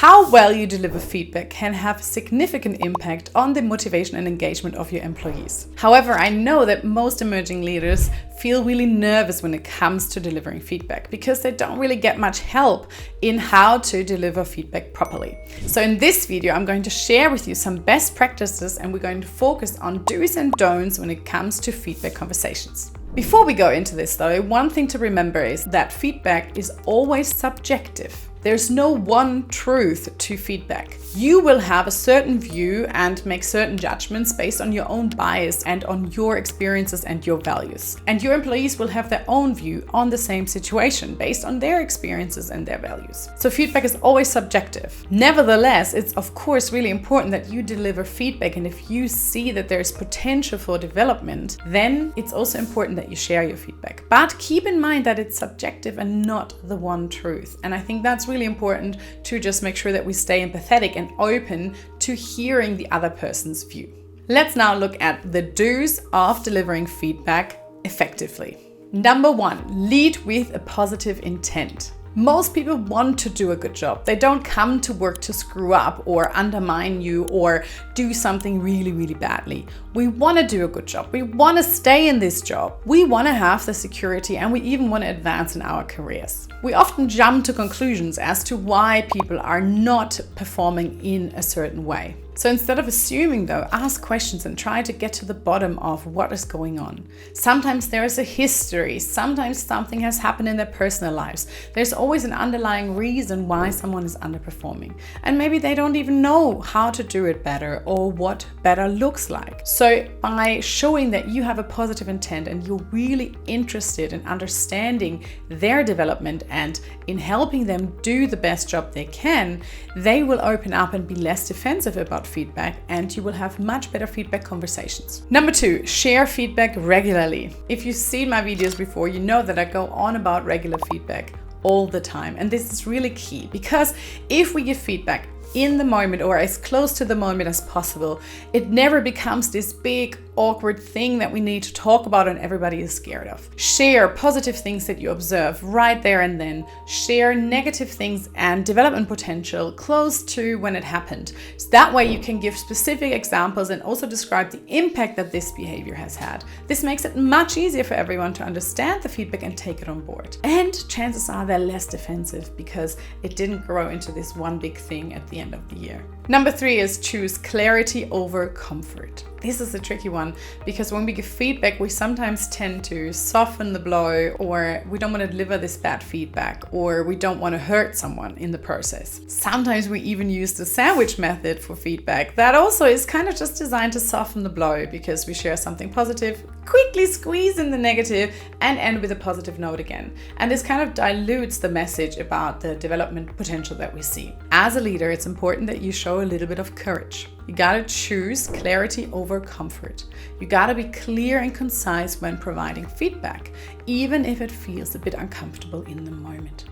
How well you deliver feedback can have a significant impact on the motivation and engagement of your employees. However, I know that most emerging leaders feel really nervous when it comes to delivering feedback because they don't really get much help in how to deliver feedback properly. So in this video, I'm going to share with you some best practices, and we're going to focus on do's and don'ts when it comes to feedback conversations. Before we go into this though, one thing to remember is that feedback is always subjective. There's no one truth to feedback. You will have a certain view and make certain judgments based on your own bias and on your experiences and your values. And your employees will have their own view on the same situation based on their experiences and their values. So feedback is always subjective. Nevertheless, it's of course really important that you deliver feedback, and if you see that there's potential for development, then it's also important that you share your feedback. But keep in mind that it's subjective and not the one truth. And I think that's really important to just make sure that we stay empathetic and open to hearing the other person's view. Let's now look at the do's of delivering feedback effectively. Number 1, lead with a positive intent. Most people want to do a good job. They don't come to work to screw up or undermine you or do something really, really badly. We want to do a good job. We want to stay in this job. We want to have the security, and we even want to advance in our careers. We often jump to conclusions as to why people are not performing in a certain way. So instead of assuming though, ask questions and try to get to the bottom of what is going on. Sometimes there is a history, sometimes something has happened in their personal lives. There's always an underlying reason why someone is underperforming. And maybe they don't even know how to do it better or what better looks like. So by showing that you have a positive intent and you're really interested in understanding their development and in helping them do the best job they can, they will open up and be less defensive about feedback, and you will have much better feedback conversations. Number 2, share feedback regularly. If you've seen my videos before, you know that I go on about regular feedback all the time. And this is really key, because if we give feedback in the moment or as close to the moment as possible, it never becomes this big awkward thing that we need to talk about and everybody is scared of. Share positive things that you observe right there and then. Share negative things and development potential close to when it happened. So that way you can give specific examples and also describe the impact that this behavior has had. This makes it much easier for everyone to understand the feedback and take it on board. And chances are they're less defensive because it didn't grow into this one big thing at the end of the year. Number 3 is choose clarity over comfort. This is a tricky one because when we give feedback, we sometimes tend to soften the blow, or we don't want to deliver this bad feedback, or we don't want to hurt someone in the process. Sometimes we even use the sandwich method for feedback. That also is kind of just designed to soften the blow because we share something positive, quickly squeeze in the negative, and end with a positive note again. And this kind of dilutes the message about the development potential that we see. As a leader, it's important that you show a little bit of courage. You gotta choose clarity over comfort. You gotta be clear and concise when providing feedback, even if it feels a bit uncomfortable in the moment.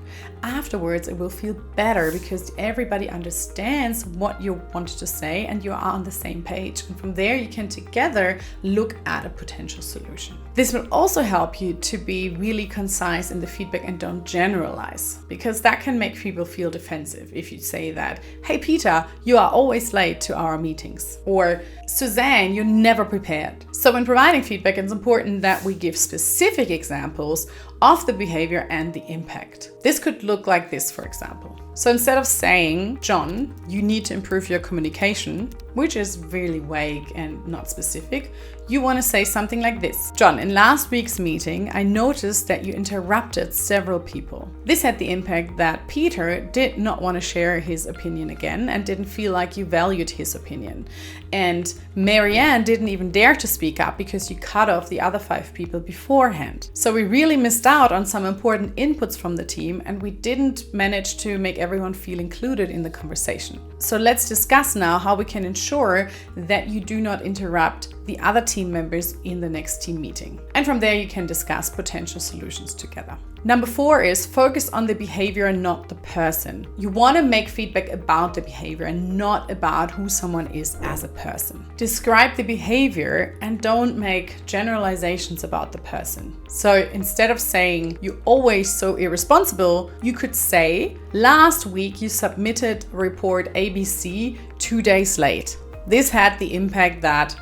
Afterwards, it will feel better because everybody understands what you want to say and you are on the same page. And from there, you can together look at a potential solution. This will also help you to be really concise in the feedback and don't generalize, because that can make people feel defensive if you say that, "Hey Peter, you are always late to our meetings," or "Suzanne, you're never prepared." So when providing feedback, it's important that we give specific examples of the behavior and the impact. This could look like this, for example. So instead of saying, "John, you need to improve your communication," which is really vague and not specific, you want to say something like this. "John, in last week's meeting, I noticed that you interrupted several people. This had the impact that Peter did not want to share his opinion again and didn't feel like you valued his opinion. And Marianne didn't even dare to speak up because you cut off the other 5 people beforehand. So we really missed out on some important inputs from the team, and we didn't manage to make everyone feel included in the conversation. So let's discuss now how we can ensure that you do not interrupt the other team team members in the next team meeting. And from there, you can discuss potential solutions together. Number 4 is focus on the behavior and not the person. You want to make feedback about the behavior and not about who someone is as a person. Describe the behavior and don't make generalizations about the person. So instead of saying you're always so irresponsible, you could say, last week you submitted report ABC 2 days late. This had the impact that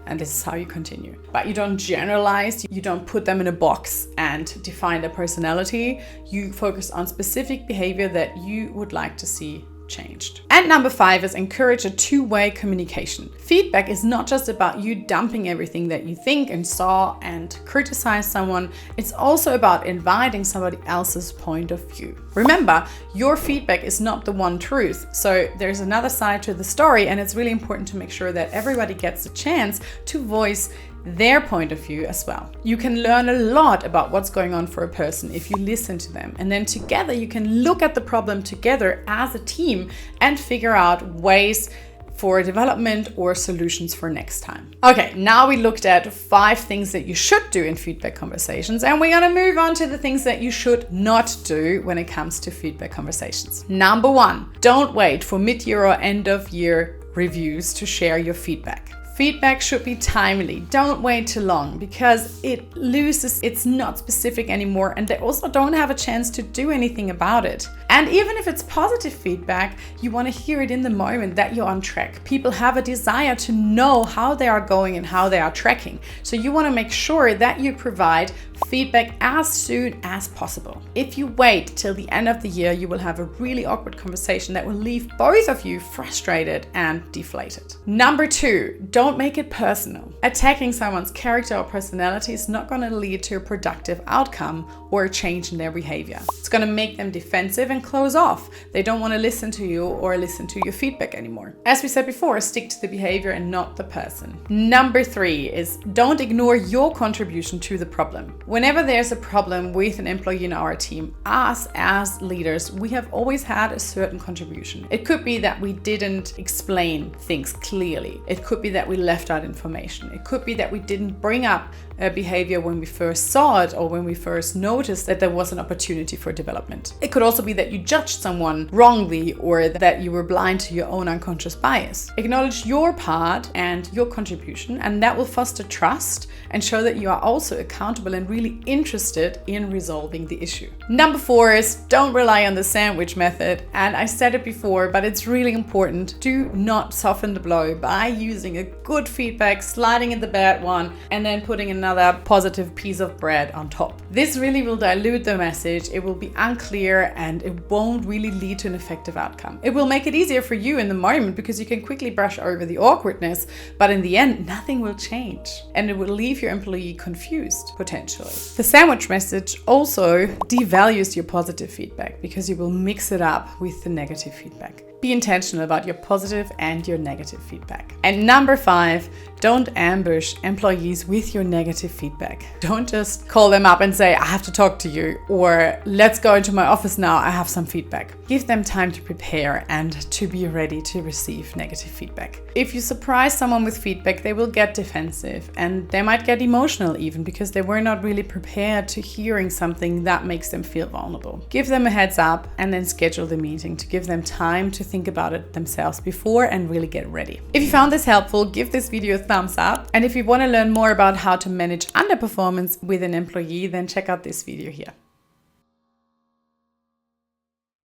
and this is how you continue. But you don't generalize, you don't put them in a box and define their personality. You focus on specific behavior that you would like to see changed. And number 5 is encourage a two-way communication. Feedback is not just about you dumping everything that you think and saw and criticize someone. It's also about inviting somebody else's point of view. Remember, your feedback is not the one truth. So there's another side to the story, and it's really important to make sure that everybody gets a chance to voice their point of view as well. You can learn a lot about what's going on for a person if you listen to them. And then together you can look at the problem together as a team and figure out ways for development or solutions for next time. Okay, now we looked at 5 things that you should do in feedback conversations, and we're gonna move on to the things that you should not do when it comes to feedback conversations. Number 1, don't wait for mid-year or end of year reviews to share your feedback. Feedback should be timely. Don't wait too long because it loses, it's not specific anymore, and they also don't have a chance to do anything about it. And even if it's positive feedback, you want to hear it in the moment that you're on track. People have a desire to know how they are going and how they are tracking. So you want to make sure that you provide feedback as soon as possible. If you wait till the end of the year, you will have a really awkward conversation that will leave both of you frustrated and deflated. Number 2, don't make it personal. Attacking someone's character or personality is not going to lead to a productive outcome or a change in their behavior. It's going to make them defensive and close off. They don't want to listen to you or listen to your feedback anymore. As we said before, stick to the behavior and not the person. Number 3 is don't ignore your contribution to the problem. Whenever there's a problem with an employee in our team, us as leaders, we have always had a certain contribution. It could be that we didn't explain things clearly. It could be that we left out information. It could be that we didn't bring up a behavior when we first saw it or when we first noticed that there was an opportunity for development. It could also be that you judged someone wrongly or that you were blind to your own unconscious bias. Acknowledge your part and your contribution, and that will foster trust and show that you are also accountable and really interested in resolving the issue. Number 4 is don't rely on the sandwich method. And I said it before, but it's really important. Do not soften the blow by using a good feedback, sliding in the bad one, and then putting another positive piece of bread on top. This really will dilute the message. It will be unclear and it won't really lead to an effective outcome. It will make it easier for you in the moment because you can quickly brush over the awkwardness, but in the end, nothing will change and it will leave your employee confused potentially. The sandwich message also devalues your positive feedback because you will mix it up with the negative feedback. Be intentional about your positive and your negative feedback. And number 5, don't ambush employees with your negative feedback. Don't just call them up and say, I have to talk to you, or let's go into my office now, I have some feedback. Give them time to prepare and to be ready to receive negative feedback. If you surprise someone with feedback, they will get defensive and they might get emotional even because they were not really prepared to hearing something that makes them feel vulnerable. Give them a heads up and then schedule the meeting to give them time to think about it themselves before and really get ready. If you found this helpful, give this video a thumbs up. And if you want to learn more about how to manage underperformance with an employee, then check out this video here.